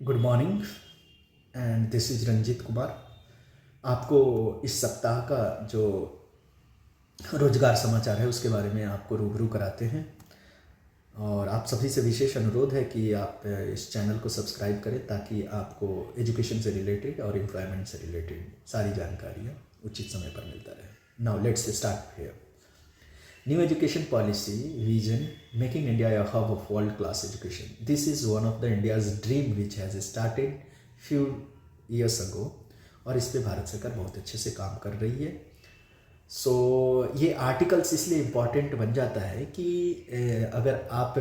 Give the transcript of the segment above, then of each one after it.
Good morning and this is Ranjit Kumar. आपको इस सप्ताह का जो रोजगार समाचार है उसके बारे में आपको रूबरू कराते हैं। और आप सभी से विशेष अनुरोध है कि आप इस चैनल को सब्सक्राइब करें ताकि आपको एजुकेशन से रिलेटेड और एम्प्लॉयमेंट से रिलेटेड सारी जानकारियाँ उचित समय पर मिलता रहे। Now let's start here. New education policy vision making India a hub of world class education. This is one of the India's dream which has started few years ago और इस पे भारत सरकार बहुत अच्छे से काम कर रही है। ये आर्टिकल्स इसलिए इम्पॉर्टेंट बन जाता है कि अगर आप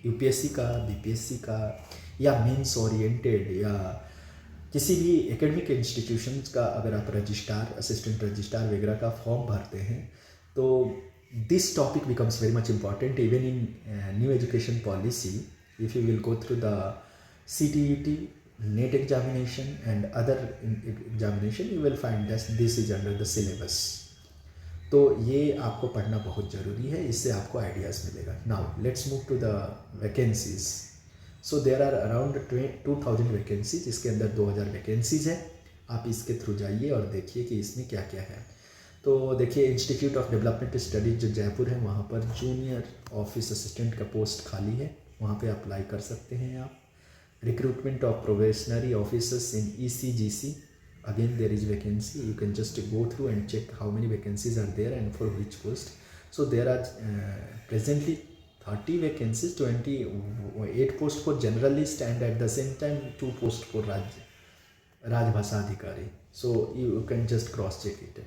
यूपीएससी का, बीपीएससी का या मेंस ओरिएंटेड या किसी भी एकेडमिक इंस्टीट्यूशंस का अगर आप रजिस्ट्रार, असिस्टेंट रजिस्ट्रार वगैरह का फॉर्म भरते हैं तो this topic becomes very much important even in new education policy. If you will go through the CTET, NET examination and other examination, you will find that this is under the syllabus. तो ये आपको पढ़ना बहुत ज़रूरी है, इससे आपको ideas मिलेगा। Now let's move to the vacancies. So there are around 2000 vacancies, इसके अंदर 2000 वैकेंसीज है। आप इसके थ्रू जाइए और देखिए कि इसमें क्या क्या है। तो देखिए, इंस्टीट्यूट ऑफ डेवलपमेंट स्टडीज जो जयपुर है वहाँ पर जूनियर ऑफिस असिस्टेंट का पोस्ट खाली है, वहाँ पे अप्लाई कर सकते हैं आप। Recruitment of probationary officers in ECGC, again there is vacancy. You can just go through and check how many vacancies are there and for which post. So there are presently 30 vacancies, 28 posts for generalist and at the same time 2 posts for Rajbhasha Adhikari. So you can just cross check it.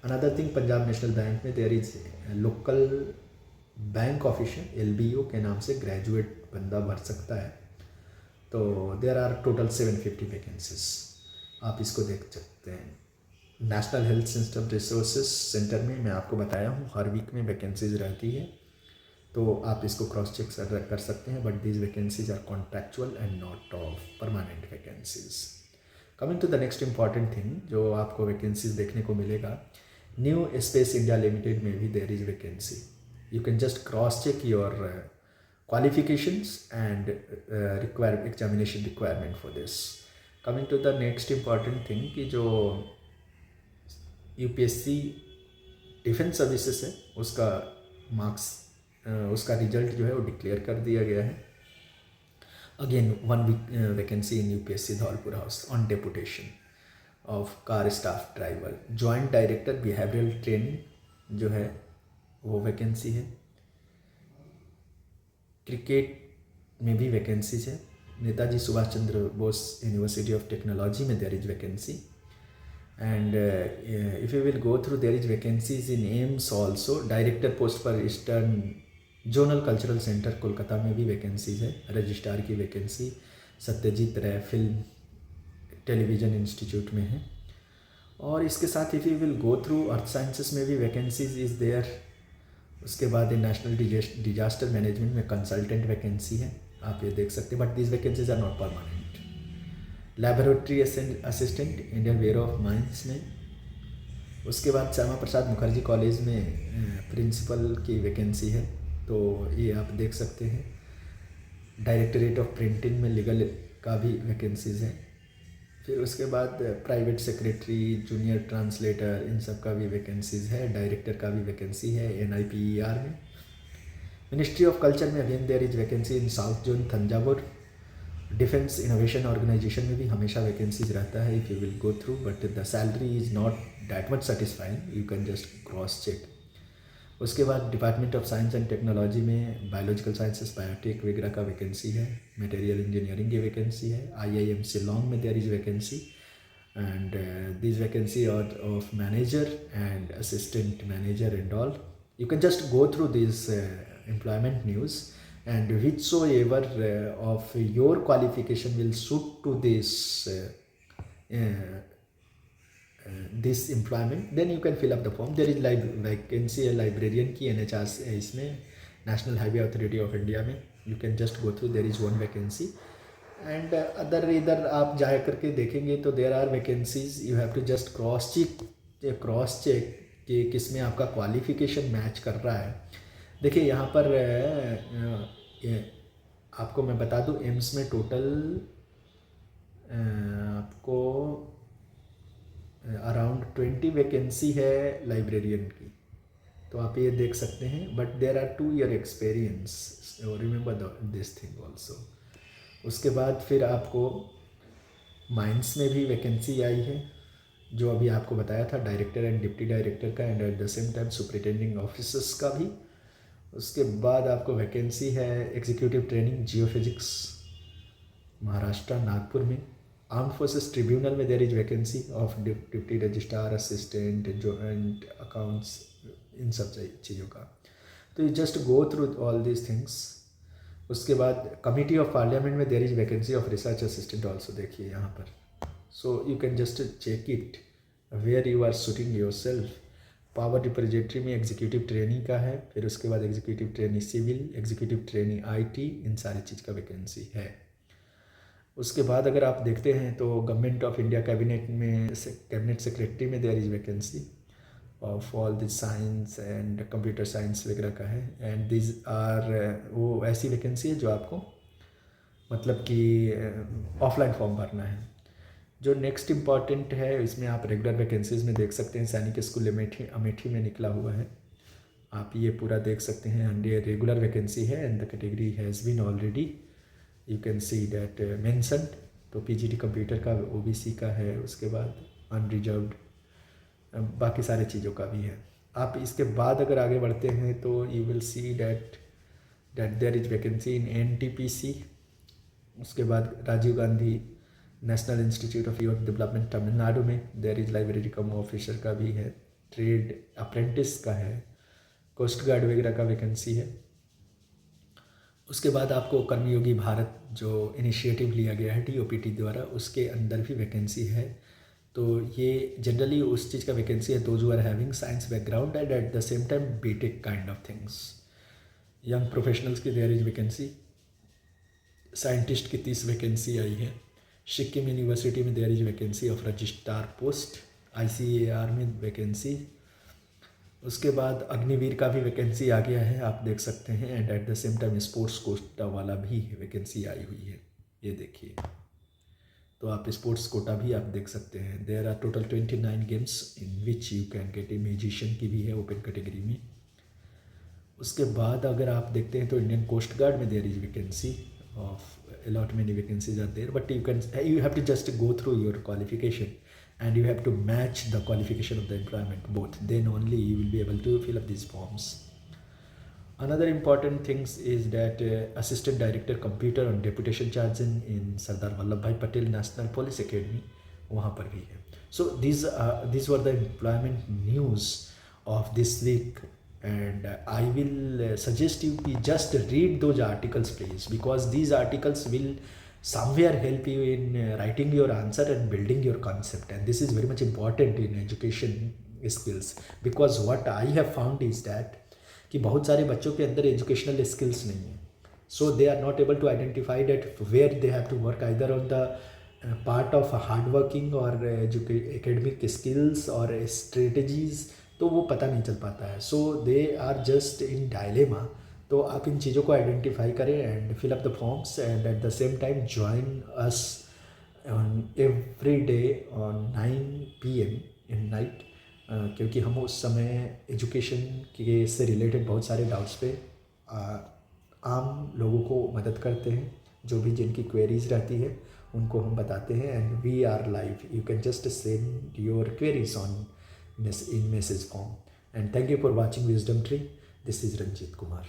Another thing, Punjab national bank में there is local bank official LBO के नाम से graduate बंदा भर सकता है। तो there are total 750 vacancies, आप इसको देख सकते हैं। National health system resources centre में मैं आपको बताया हूँ हर वीक में वैकेंसीज रहती है, तो आप इसको क्रॉस चेक कर सकते हैं। But these vacancies are contractual and not of permanent vacancies. Coming to the next important thing जो आपको वैकेंसीज देखने को मिलेगा, न्यू स्पेस इंडिया लिमिटेड में भी there is vacancy. You can just cross check your qualifications and examination requirement for this. Coming to the next important thing कि जो UPSC defence services है उसका मार्क्स, उसका रिजल्ट जो है वो डिक्लेयर कर दिया गया है। Again 1 week vacancy in UPSC Dholpur house on deputation of car staff driver. Joint director behavioural training जो है वो वैकेंसी है। क्रिकेट में भी वैकेंसीज है। Netaji Subhash Chandra Bose university of technology में there is vacancy and if you will go through there is vacancies in AIIMS also. Director post पर eastern zonal cultural centre Kolkata में भी वैकेंसीज है। रजिस्ट्रार की वैकेंसी सत्यजीत रे फिल्म टेलीविज़न इंस्टीट्यूट में है। और इसके साथ if you will go through earth sciences में भी वैकेंसीज इज़ देयर। उसके बाद नेशनल डिजास्टर मैनेजमेंट में कंसल्टेंट वैकेंसी है, आप ये देख सकते हैं। But these vacancies are not permanent. Laboratory assistant Indian bureau of mines में। उसके बाद श्यामा प्रसाद मुखर्जी कॉलेज में प्रिंसिपल की वैकेंसी है, तो ये आप देख सकते हैं। डायरेक्टरेट ऑफ प्रिंटिंग में लीगल का भी वैकेंसीज है। फिर उसके बाद प्राइवेट सेक्रेटरी, जूनियर ट्रांसलेटर, इन सब का भी वैकेंसीज है। डायरेक्टर का भी वैकेंसी है NIPER में। मिनिस्ट्री ऑफ कल्चर में again there is vacancy in south zone Thanjavur. Defence innovation organisation में भी हमेशा वैकेंसीज रहता है if you will go through, but the salary is not that much satisfying, you can just cross check. उसके बाद department of science and technology में biological sciences, biotech वगैरह का वैकेंसी है। मटेरियल इंजीनियरिंग की वैकेंसी है। IIM शिलोंग में there is vacancy and this vacancy of manager and assistant manager and all. You can just go through this employment news and whichsoever of your qualification will suit to this employment, then you can fill up the form. There is vacancy है librarian की NHRC है इसमें, national highway authority of India में। You can just go through, there is 1 vacancy and other इधर आप जा करके देखेंगे तो there are vacancies. You have to just cross check कि किस में आपका क्वालिफिकेशन मैच कर रहा है। देखिए यहाँ पर आपको मैं बता दूं, एम्स में टोटल आपको अराउंड 20 वैकेंसी है लाइब्रेरियन की, तो आप ये देख सकते हैं। But there are 2 year experience, remember this thing also. उसके बाद फिर आपको माइंस में भी वैकेंसी आई है, जो अभी आपको बताया था, डायरेक्टर एंड डिप्टी डायरेक्टर का, and at the same time superintending officers का भी। उसके बाद आपको वैकेंसी है executive training geophysics, Maharashtra Nagpur में। आर्म फोर्सेस ट्रिब्यूनल में there is vacancy of deputy registrar, assistant, joint accounts, इन सब चीज़ों का। तो you just go through all these things. उसके बाद कमिटी ऑफ पार्लियामेंट में there is vacancy of research assistant also, देखिए यहाँ पर। सो you can just check it where you are suiting yourself. Power representative में एग्जीक्यूटिव ट्रेनिंग का है, फिर उसके बाद executive training civil, executive training IT, इन सारी चीज़ का वैकेंसी है। उसके बाद अगर आप देखते हैं तो गवर्नमेंट ऑफ इंडिया कैबिनेट में कैबिनेट सेक्रेटरी में there is vacancy of all this science and computer science वगैरह का है। एंड दिस आर वो ऐसी वैकेंसी है जो आपको मतलब कि ऑफलाइन फॉर्म भरना है। जो नेक्स्ट इम्पॉर्टेंट है, इसमें आप रेगुलर वैकेंसीज में देख सकते हैं, सैनिक स्कूल अमेठी में निकला हुआ है, आप ये पूरा देख सकते हैं। एंड ये रेगुलर वैकेंसी है and the category has been already you can see that mentioned. तो पीजीटी कंप्यूटर का ओबीसी का है, उसके बाद अनरिजर्व्ड, बाकी सारे चीज़ों का भी है। आप इसके बाद अगर आगे बढ़ते हैं तो you will see that there is vacancy in NTPC. उसके बाद Rajiv Gandhi national institute of youth development Tamil Nadu में there is library cum officer का भी है, ट्रेड अप्रेंटिस का है, कोस्ट गार्ड वगैरह का वैकेंसी है। उसके बाद आपको कर्मयोगी भारत जो इनिशिएटिव लिया गया है टीओपीटी द्वारा, उसके अंदर भी वैकेंसी है। तो ये जनरली उस चीज़ का वैकेंसी है those who are having science background and at the same time BTech kind of things. Young professionals की देयर इज वैकेंसी। साइंटिस्ट की 30 वैकेंसी आई है। सिक्किम यूनिवर्सिटी में there is vacancy of registrar post, ICAR में vacancy. उसके बाद अग्निवीर का भी वैकेंसी आ गया है, आप देख सकते हैं। And at the same time sports quota वाला भी वैकेंसी आई हुई है, ये देखिए। तो आप स्पोर्ट्स कोटा भी आप देख सकते हैं। There are total 29 games in which you can get a musician की भी है ओपन कैटेगरी में। उसके बाद अगर आप देखते हैं तो इंडियन कोस्ट गार्ड में there is vacancy of a lot many vacancies are there, but you have to just go through your qualification and you have to match the qualification of the employment both, then only you will be able to fill up these forms. Another important things is that assistant director computer on deputation charge in Sardar Vallabhbhai Patel National Police Academy, वहाँ पर भी है। So these were the employment news of this week. And I will suggest you to just read those articles please, because these articles will somewhere help you in writing your answer and building your concept, and this is very much important in education skills, because what I have found is that कि बहुत सारे बच्चों के अंदर educational skills नहीं है, so they are not able to identify that where they have to work, either on the part of hard working or academic skills or strategies, तो वो पता नहीं चल पाता है। So they are just in dilemma. तो आप इन चीज़ों को आइडेंटिफाई करें and fill up the forms and at the same time join us on every day on 9 PM in night, क्योंकि हम उस समय एजुकेशन के से रिलेटेड बहुत सारे डाउट्स पे आम लोगों को मदद करते हैं, जो भी जिनकी क्वेरीज रहती है उनको हम बताते हैं। And we are live, you can just send your queries on in message form. And thank you for watching Wisdom Tree. This is Ranjit Kumar.